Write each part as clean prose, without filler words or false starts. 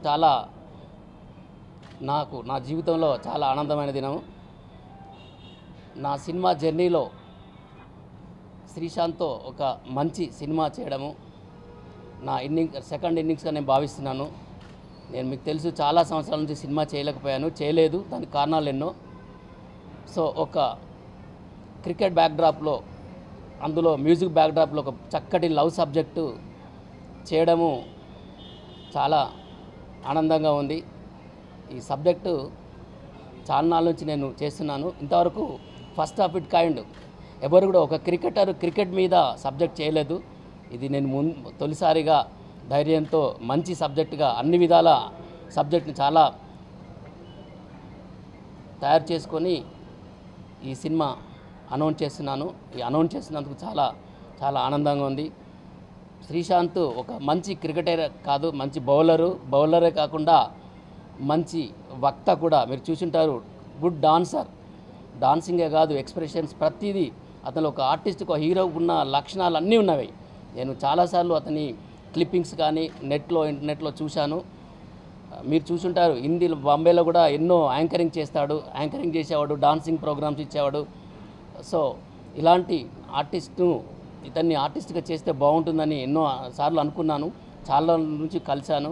చాలా నా జీవితంలో చాలా ఆనందమైన దినం. నా సినిమా జర్నీలో శ్రీశాంత్తో ఒక మంచి సినిమా చేయడము నా సెకండ్ ఇన్నింగ్స్గా నేను భావిస్తున్నాను. నేను మీకు తెలుసు చాలా సంవత్సరాల నుంచి సినిమా చేయలేదు, దానికి కారణాలు ఎన్నో. సో ఒక క్రికెట్ బ్యాక్డ్రాప్లో, అందులో మ్యూజిక్ బ్యాక్డ్రాప్లో ఒక చక్కటి లవ్ సబ్జెక్టు చేయడము చాలా ఆనందంగా ఉంది. ఈ సబ్జెక్టు చాలా నాళ్ళ నుంచి నేను చేస్తున్నాను. ఇంతవరకు ఫస్ట్ ఆఫ్ ఇట్ కైండ్ ఎవరు కూడా ఒక క్రికెట్ మీద సబ్జెక్ట్ చేయలేదు. ఇది నేను తొలిసారిగా ధైర్యంతో మంచి సబ్జెక్టుగా అన్ని విధాల సబ్జెక్ట్ని చాలా తయారు చేసుకొని ఈ సినిమా అనౌన్స్ చేస్తున్నాను. ఈ అనౌన్స్ చేసినందుకు చాలా చాలా ఆనందంగా ఉంది. శ్రీశాంత్ ఒక మంచి క్రికెటర్ కాదు, మంచి బౌలరే కాకుండా మంచి వక్త కూడా. మీరు చూసుంటారు, గుడ్ డాన్సింగే కాదు, ఎక్స్ప్రెషన్స్ ప్రతిదీ. అతను ఒక ఆర్టిస్ట్, ఒక హీరోకు ఉన్న లక్షణాలు అన్నీ ఉన్నవి. నేను చాలాసార్లు అతని క్లిప్పింగ్స్ కానీ ఇంటర్నెట్లో చూశాను. మీరు చూసుంటారు, హిందీలో బాంబేలో కూడా ఎన్నో యాంకరింగ్ చేసేవాడు, డాన్సింగ్ ప్రోగ్రామ్స్ ఇచ్చేవాడు. సో ఇలాంటి ఇతన్ని ఆర్టిస్ట్గా చేస్తే బాగుంటుందని ఎన్నో సార్లు అనుకున్నాను, చాలా నుంచి కలిశాను.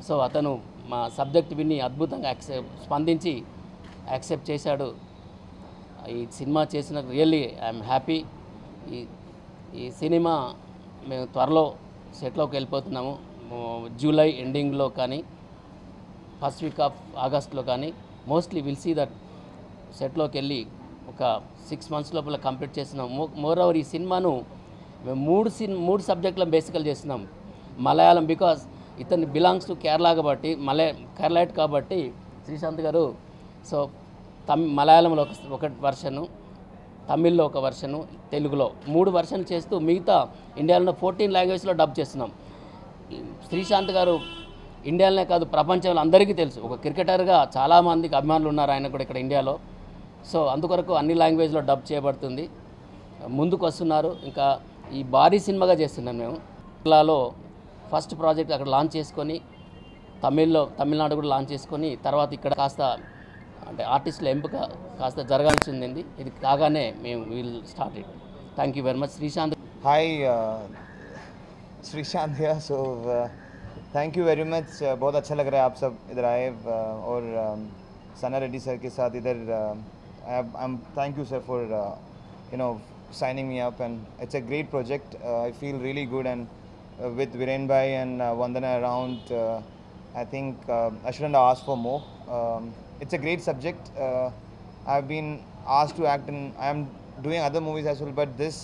సో అతను మా సబ్జెక్ట్ విని అద్భుతంగా స్పందించి యాక్సెప్ట్ చేశాడు. ఈ సినిమా చేసిన రియల్లీ ఐఎమ్ హ్యాపీ. ఈ సినిమా మేము త్వరలో సెట్లోకి వెళ్ళిపోతున్నాము. జూలై ఎండింగ్లో కానీ ఫస్ట్ వీక్ ఆఫ్ ఆగస్ట్లో కానీ మోస్ట్లీ విల్ సీ దట్ సెట్లోకి వెళ్ళి ఒక 6 months లోపల కంప్లీట్ చేస్తున్నాం. మోర్ ఓవర్ ఈ సినిమాను మేము మూడు సబ్జెక్టులను బేసికల్ చేస్తున్నాం. మలయాళం, బికాస్ ఇతను బిలాంగ్స్ టు కేరళ కాబట్టి, కేరళైట్ కాబట్టి శ్రీశాంత్ గారు. సో మలయాళంలో ఒక వర్షను, తమిళ్లో ఒక వర్షను, తెలుగులో 3 వర్షన్లు చేస్తూ మిగతా ఇండియాలో 14 లాంగ్వేజ్లో డబ్ చేస్తున్నాం. శ్రీశాంత్ గారు ఇండియాలోనే కాదు, ప్రపంచంలో అందరికీ తెలుసు. ఒక క్రికెటర్గా చాలామందికి అభిమానులు ఉన్నారు ఆయన కూడా ఇక్కడ ఇండియాలో. సో అందుకొరకు అన్ని లాంగ్వేజ్లో డబ్ చేయబడుతుంది. ముందుకు వస్తున్నారు. ఇంకా ఈ భారీ సినిమాగా చేస్తున్నాం మేము. కేరళలో ఫస్ట్ ప్రాజెక్ట్ అక్కడ లాంచ్ చేసుకొని, తమిళనాడు కూడా లాంచ్ చేసుకొని, తర్వాత ఇక్కడ కాస్త అంటే ఆర్టిస్టుల ఎంపిక కాస్త జరగాల్సి ఉంది. ఇది కాగానే మేము will start it. Thank you very much. Sreesanth. Hi Sreesanth here. So thank you very much. बहुत अच्छा लग रहा है आप सब इधर आए और सना रेड्डी सर के साथ इधर. Thank you sir for signing me up, and it's a great project. I feel really good, and with Viren bhai and Vandana around, I think I shouldn't have asked for more. It's a great subject. I've been asked to act in, I am doing other movies as well, but this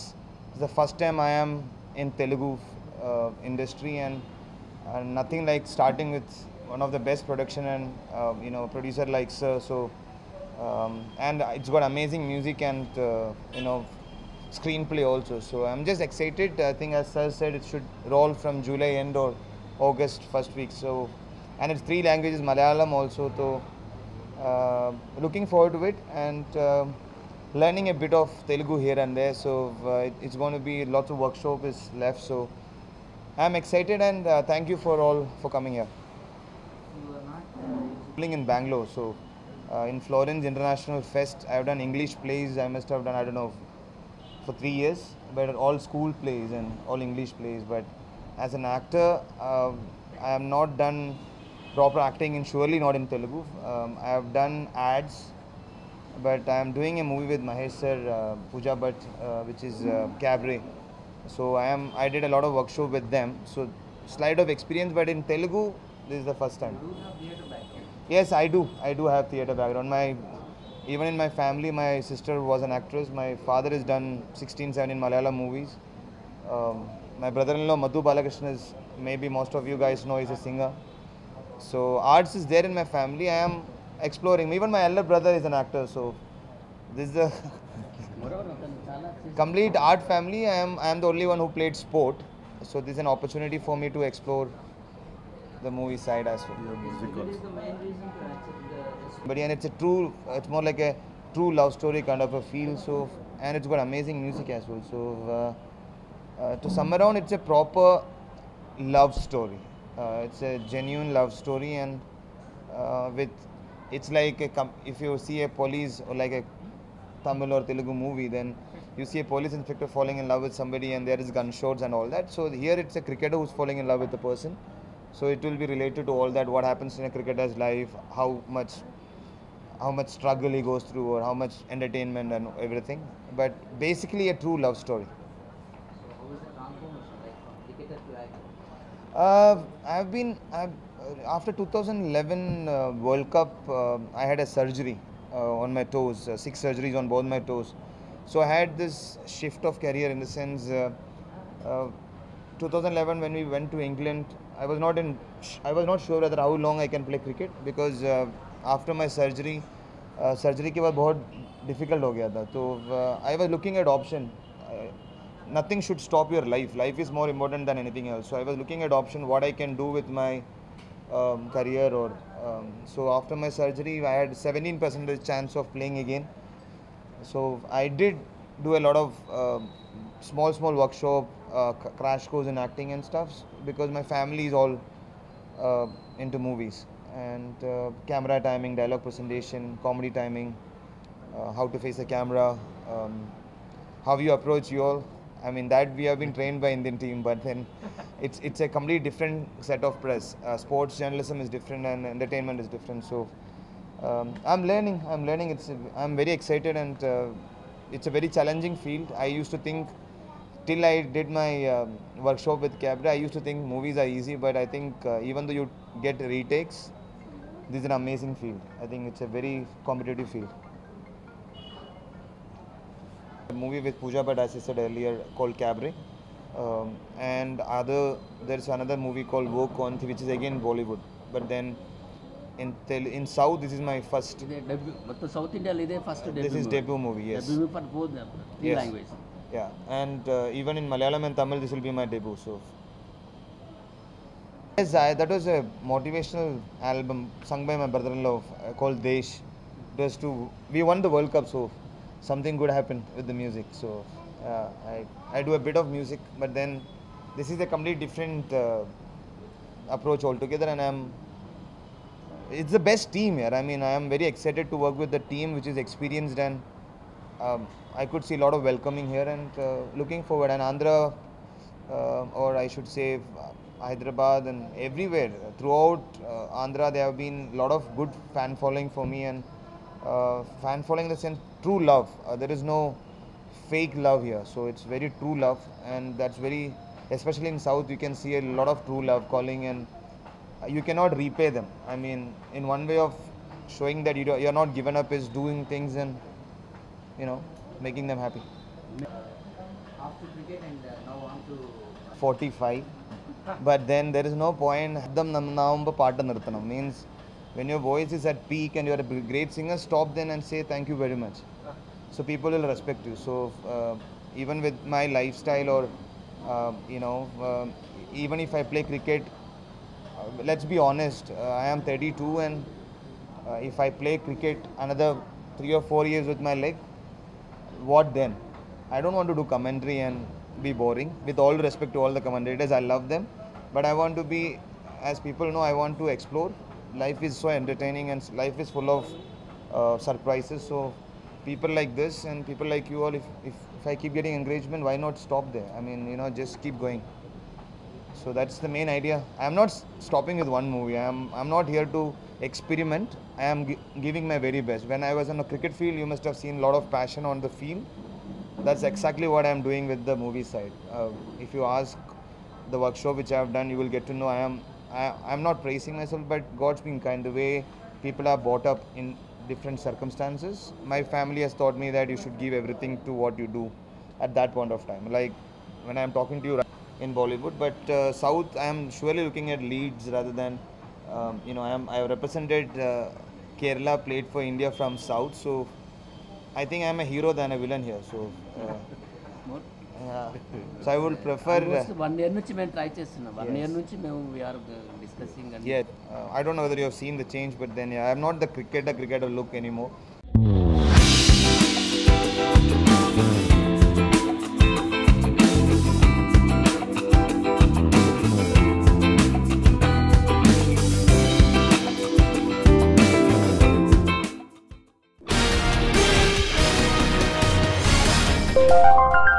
is the first time I am in Telugu industry, and nothing like starting with one of the best production and producer like sir. So and it's got amazing music and screenplay also. So I'm just excited. I think as sir said, it should roll from July end or August first week. So and it's 3 languages, Malayalam also. So looking forward to it, and learning a bit of Telugu here and there. So it's going to be lots of workshop is left. So I'm excited, and thank you for all for coming here. In Bangalore, so in Florence International Fest, I've done English plays. I must have done, I don't know, for 3 years, but all school plays and all English plays. But as an actor, I have not done proper acting, and surely not in Telugu. I have done ads, but I am doing a movie with Mahesh sir, Pooja Bhatt, which is Cabaret. So I did a lot of workshop with them. So slight of experience, but in Telugu, this is the first time. Yes, I do have theatre background. Even in my family, my sister was an actress. My father has done 16-17 Malayalam movies. My brother-in-law Madhu Balakrishnan is, maybe most of you guys know, he's a singer. So arts is there in my family. I am exploring. Even my elder brother is an actor. So this is a complete art family. I am the only one who played sport. So this is an opportunity for me to explore the movie side as well. But yeah, it's more like a true love story kind of a feel. So and it's got amazing music as well. So to sum around, it's a proper love story. It's a genuine love story, and with it's like if you see a police or like a Tamil or Telugu movie, then you see a police inspector falling in love with somebody and there is gunshots and all that. So here it's a cricketer who's falling in love with a person. So it will be related to all that, what happens in a cricketer's life, how much struggle he goes through, or how much entertainment and everything. But basically a true love story. After 2011 World Cup, I had a surgery on my toes, 6 surgeries on both my toes. So I had this shift of career in the sense, 2011 when we went to England, I was not sure whether how long I can play cricket, because after my surgery, surgery के बाद बहुत difficult हो गया था. तो I was looking at option. Nothing should stop your life. Life is more important than anything else. So I was looking at option what I can do with my career. Or so after my surgery, I had 17% chance of playing again. So I did do a lot of small workshop, crash course in acting and stuff, because my family is all into movies and camera timing, dialogue presentation, comedy timing, how to face a camera, how you approach you all. I mean, that we have been trained by Indian team, but then it's a completely different set of press. Sports journalism is different and entertainment is different. So I'm learning. I'm very excited, and it's a very challenging field. I used to think, till I did my workshop with Cabra, I used to think movies are easy, but I think even though you get retakes, this is an amazing field. I think it's a very competitive field. A movie with Pooja Bhatt, as I said earlier, called Cabaret, and there's another movie called Wo Kaun Thi, which is again Bollywood. But then in South, this is my first. But South India, first debut. This is debut movie, yes. Debut for both three languages. Yeah, and even in Malayalam and Tamil, this will be my debut. So yes, that was a motivational album sung by my brother-in-law called Desh. We won the World Cup, so something good happened with the music. So I do a bit of music, but then this is a completely different approach altogether, and it's the best team here. I mean, I am very excited to work with the team which is experienced, and I could see a lot of welcoming here, and looking forward. And Andhra, or I should say Hyderabad and everywhere throughout Andhra, there have been a lot of good fan following for me, and fan following in the sense true love. There is no fake love here, so it's very true love, and that's very, especially in South, you can see a lot of true love calling, and you cannot repay them. I mean, in one way of showing that you're not given up is doing things and making them happy. After cricket and now on to 45, but then there is no point. Means when your voice is at peak and you're a great singer, stop then and say thank you very much. So people will respect you. So even with my lifestyle, or even if I play cricket, let's be honest, I am 32, and if I play cricket another 3 or 4 years with my leg, what then? I don't want to do commentary and be boring. With all respect to all the commentators, I love them, but I want to be, as people know, I want to explore. Life is so entertaining, and life is full of surprises. So people like this and people like you all, if I keep getting encouragement, why not stop there? I mean, just keep going. So that's the main idea. I am not stopping with one movie. I'm not here to experiment. I am giving my very best. When I was on a cricket field, you must have seen a lot of passion on the field. That's exactly what I am doing with the movie side. If you ask the workshop which I have done, you will get to know I'm not praising myself, but God's been kind. The way people are brought up in different circumstances, my family has taught me that you should give everything to what you do at that point of time. Like when I am talking to you in Bollywood, but South, I am surely looking at leads rather than, I have represented Kerala, played for India from South, so I think I am a hero than a villain here. So, so I would prefer. 1 year నుంచి మేము try చేస్తున్నాం. 1 year నుంచి మేము we are discussing. Yeah, I don't know whether you have seen the change, but then I am not the cricketer look anymore. Thank you